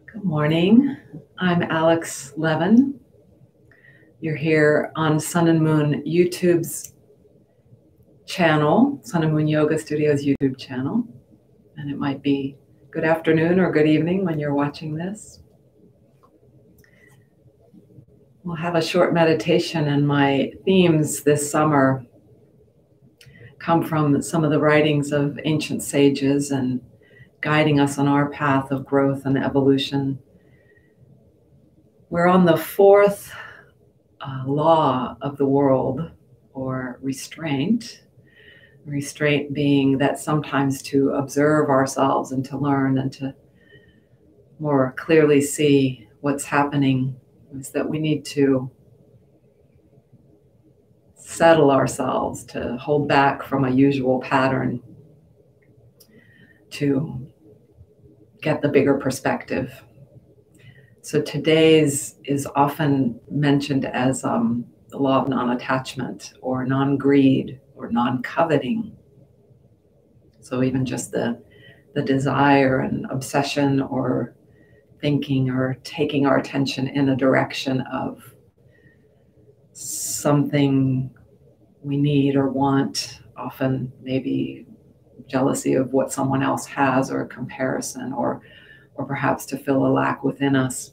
Good morning. I'm aLex Levin. You're here on Sun and Moon YouTube's channel, Sun and Moon Yoga Studios YouTube channel. And it might be good afternoon or good evening when you're watching this. We'll have a short meditation, and my themes this summer come from some of the writings of ancient sages and guiding us on our path of growth and evolution. We're on the fourth law of the world, or restraint. Restraint being that sometimes to observe ourselves and to learn and to more clearly see what's happening is that we need to settle ourselves, to hold back from a usual pattern, to get the bigger perspective. So today's is often mentioned as the law of non-attachment or non-greed or non-coveting. So even just the desire and obsession or thinking or taking our attention in a direction of something we need or want, often maybe jealousy of what someone else has, or a comparison, or perhaps to fill a lack within us.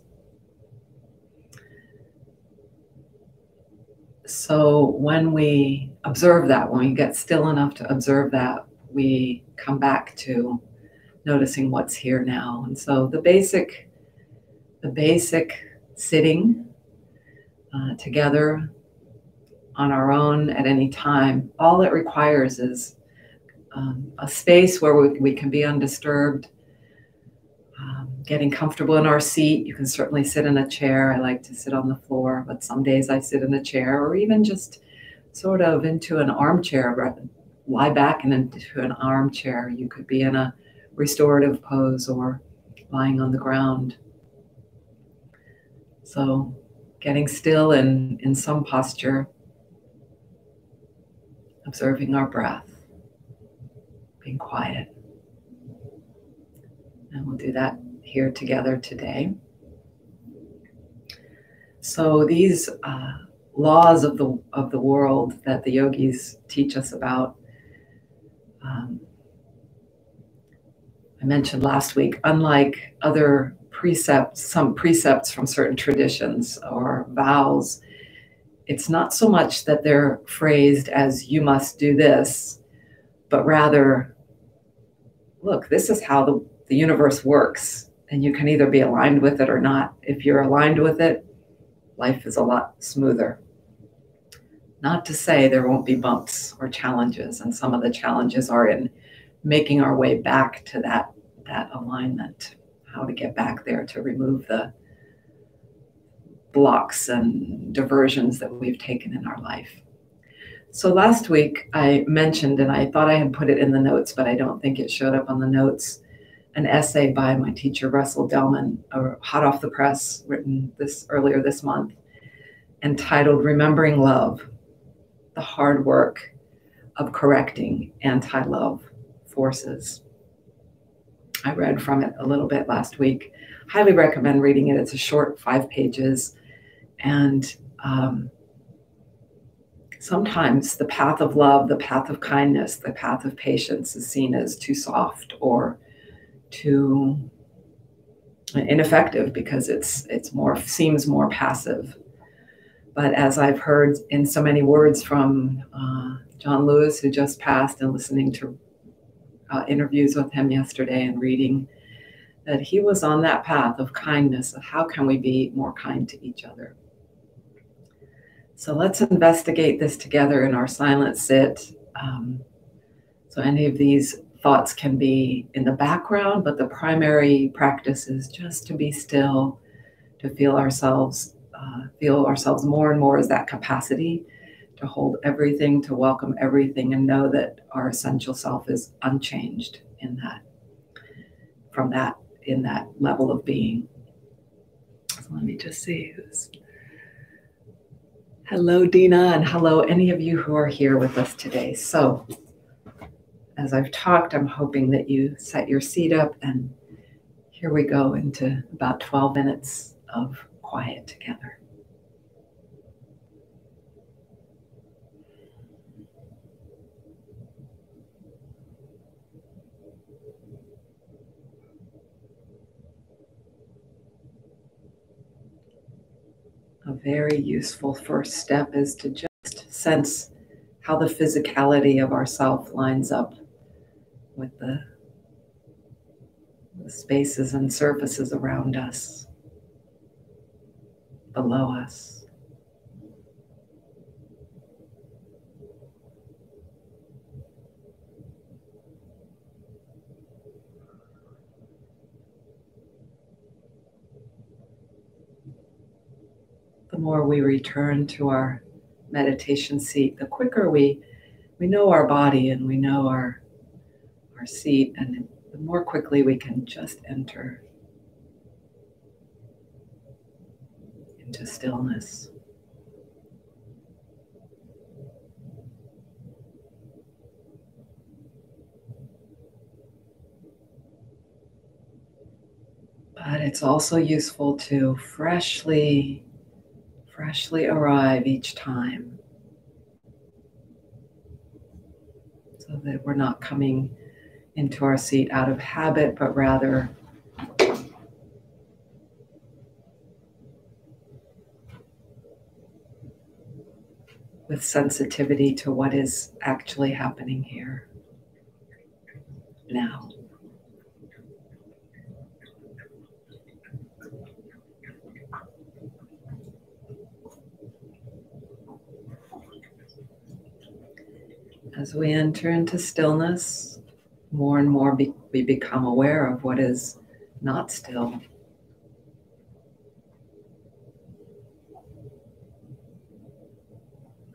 So when we observe that, when we get still enough to observe that, we come back to noticing what's here now. And so the basic sitting together on our own at any time, all it requires is a space where we can be undisturbed, getting comfortable in our seat. You can certainly sit in a chair. I like to sit on the floor, but some days I sit in a chair, or even just sort of into an armchair, lie back and into an armchair. You could be in a restorative pose or lying on the ground. So getting still in some posture, observing our breath, being quiet. And we'll do that here together today. So these laws of the world that the yogis teach us about, I mentioned last week, unlike other precepts, some precepts from certain traditions or vows, it's not so much that they're phrased as you must do this, but rather, look, this is how the universe works, and you can either be aligned with it or not. If you're aligned with it, life is a lot smoother. Not to say there won't be bumps or challenges, and some of the challenges are in making our way back to that alignment, how to get back there to remove the blocks and diversions that we've taken in our life. So last week I mentioned, and I thought I had put it in the notes, but I don't think it showed up on the notes, an essay by my teacher, Russell Delman, hot off the press, written earlier this month, entitled Remembering Love, the Hard Work of Correcting Anti-Love Forces. I read from it a little bit last week. Highly recommend reading it. It's a short 5 pages. And sometimes the path of love, the path of kindness, the path of patience is seen as too soft or too ineffective because it seems more passive. But as I've heard in so many words from John Lewis, who just passed, and listening to interviews with him yesterday and reading, that he was on that path of kindness, of how can we be more kind to each other. So let's investigate this together in our silent sit. So any of these thoughts can be in the background, but the primary practice is just to be still, to feel ourselves more and more as that capacity to hold everything, to welcome everything, and know that our essential self is unchanged in that level of being. So let me just see who's. Hello, Dina, and hello, any of you who are here with us today. So as I've talked, I'm hoping that you set your seat up, and here we go into about 12 minutes of quiet together. A very useful first step is to just sense how the physicality of ourself lines up with the spaces and surfaces around us, below us. The more we return to our meditation seat, the quicker we know our body and we know our seat, and the more quickly we can just enter into stillness. But it's also useful to freshly arrive each time, so that we're not coming into our seat out of habit, but rather with sensitivity to what is actually happening here now. As we enter into stillness, more and more we become aware of what is not still.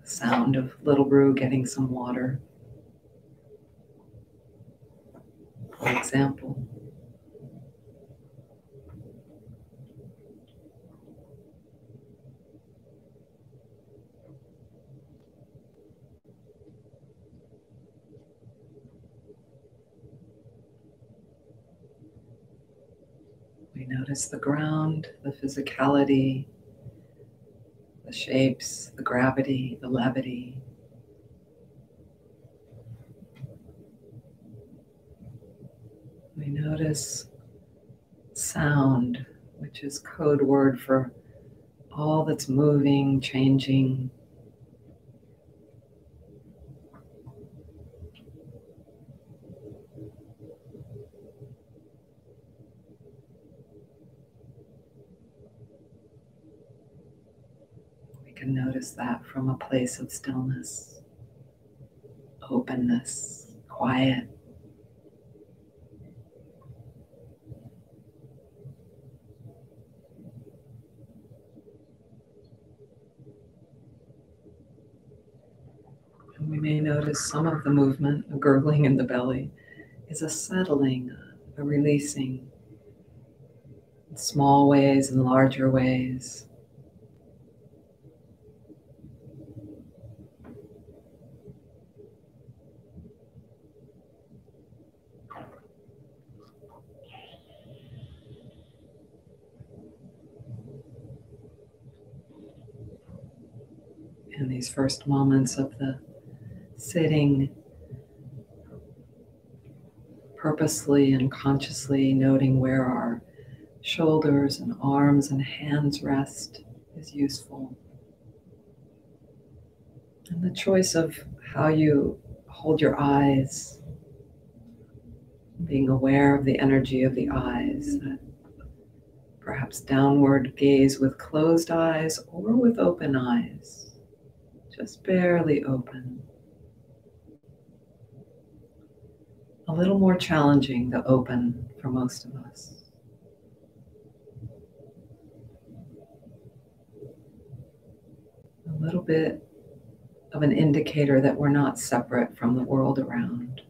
The sound of little Brew getting some water, for example. We notice the ground, the physicality, the shapes, the gravity, the levity. We notice sound, which is code word for all that's moving, changing. We can notice that from a place of stillness, openness, quiet. And we may notice some of the movement, a gurgling in the belly, is a settling, a releasing, in small ways and larger ways. In these first moments of the sitting, purposely and consciously noting where our shoulders and arms and hands rest is useful. And the choice of how you hold your eyes, being aware of the energy of the eyes, that perhaps downward gaze with closed eyes or with open eyes, just barely open. A little more challenging, the open, for most of us. A little bit of an indicator that we're not separate from the world around.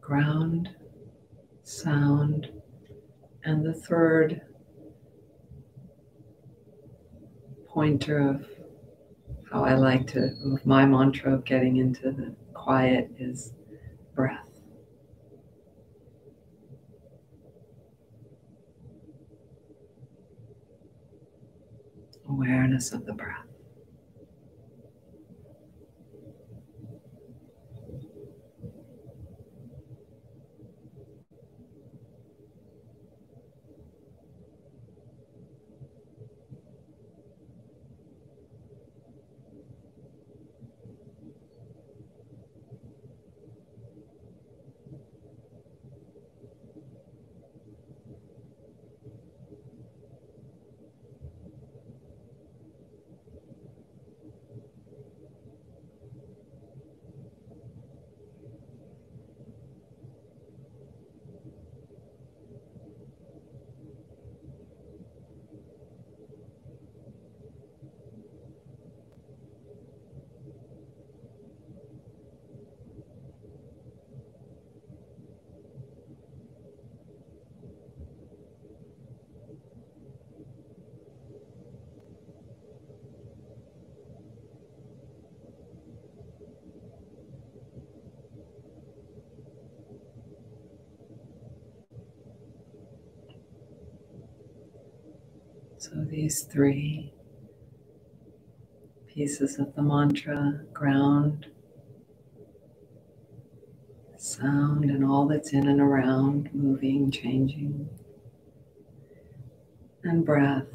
Ground, sound, the third pointer of how I like to, with my mantra of getting into the quiet, is breath. Awareness of the breath. So these three pieces of the mantra: ground, sound, and all that's in and around, moving, changing, and breath.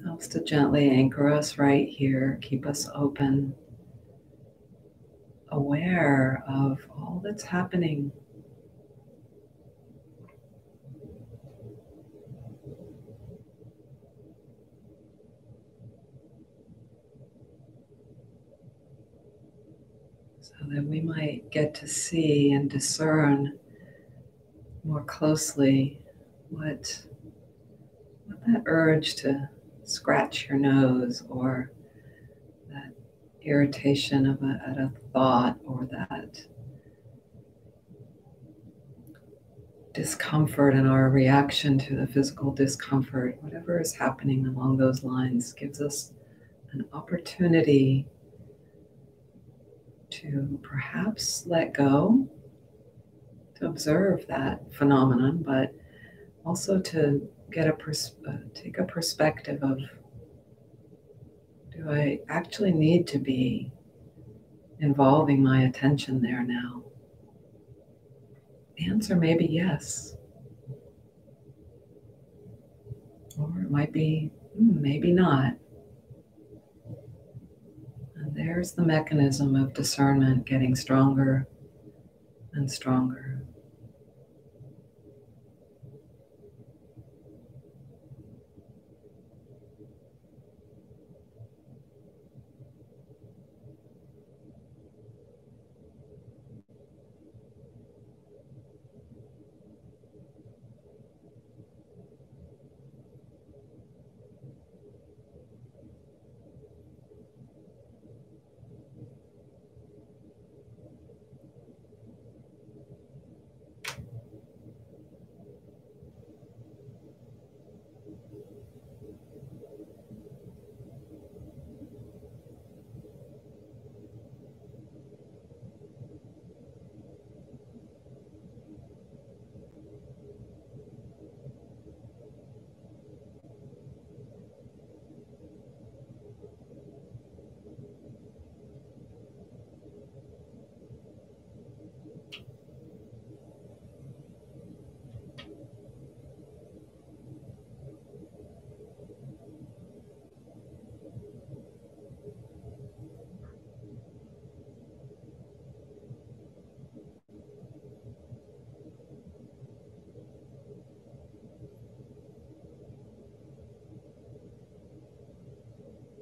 Helps to gently anchor us right here, keep us open, aware of all that's happening. So that we might get to see and discern more closely what that urge to scratch your nose, or that irritation at a thought, or that discomfort and our reaction to the physical discomfort, whatever is happening along those lines, gives us an opportunity to perhaps let go, to observe that phenomenon, but also to get take a perspective of, do I actually need to be involving my attention there now? The answer may be yes. Or it might be, maybe not. And there's the mechanism of discernment getting stronger and stronger.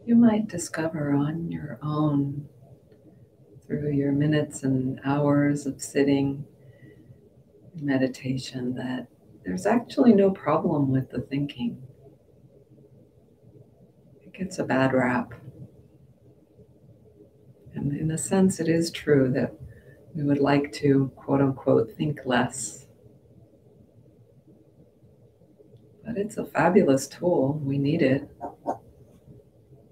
You might discover on your own, through your minutes and hours of sitting in meditation, that there's actually no problem with the thinking. It gets a bad rap. And in a sense, it is true that We would like to, quote unquote, think less. But it's a fabulous tool. We need it.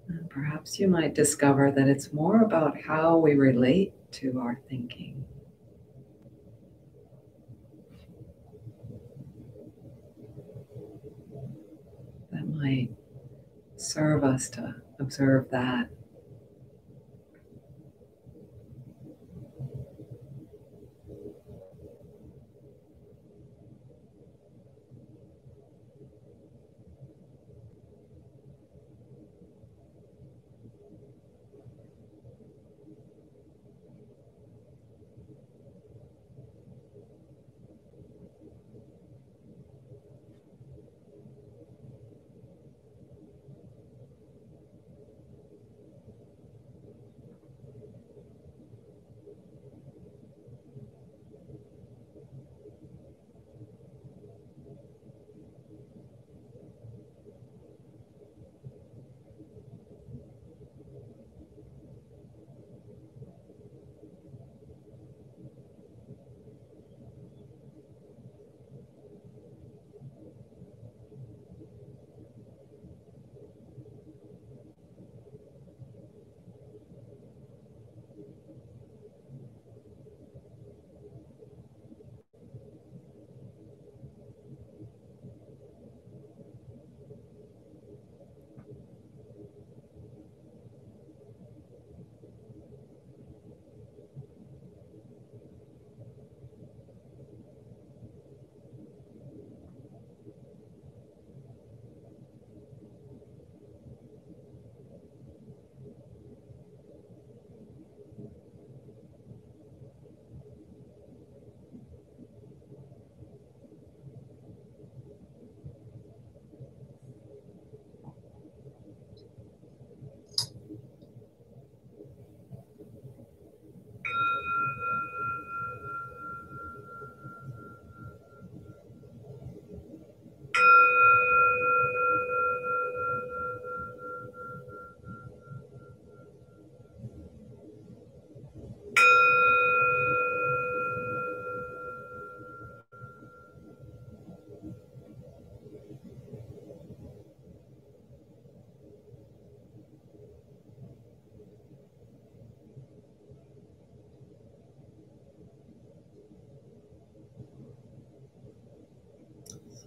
And perhaps you might discover that it's more about how we relate to our thinking. That might serve us to observe that.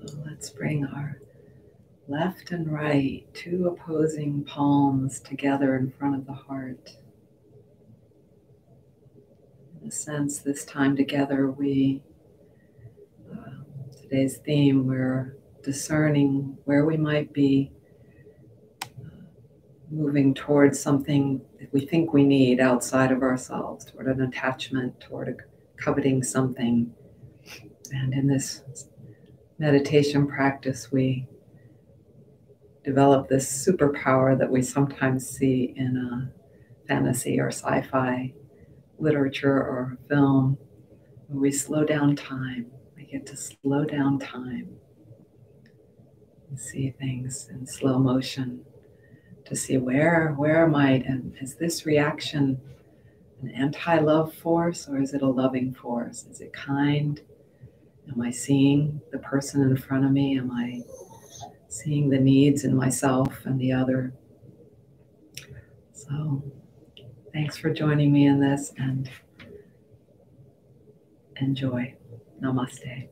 So let's bring our left and right, two opposing palms together in front of the heart. In a sense, this time together, today's theme, we're discerning where we might be moving towards something that we think we need outside of ourselves, toward an attachment, toward coveting something. And in this meditation practice, we develop this superpower that we sometimes see in a fantasy or sci-fi literature or film, where we slow down time. We get to slow down time and see things in slow motion, to see where might, and is this reaction an anti-love force or is it a loving force? Is it kind? Am I seeing the person in front of me? Am I seeing the needs in myself and the other? So thanks for joining me in this, and enjoy. Namaste.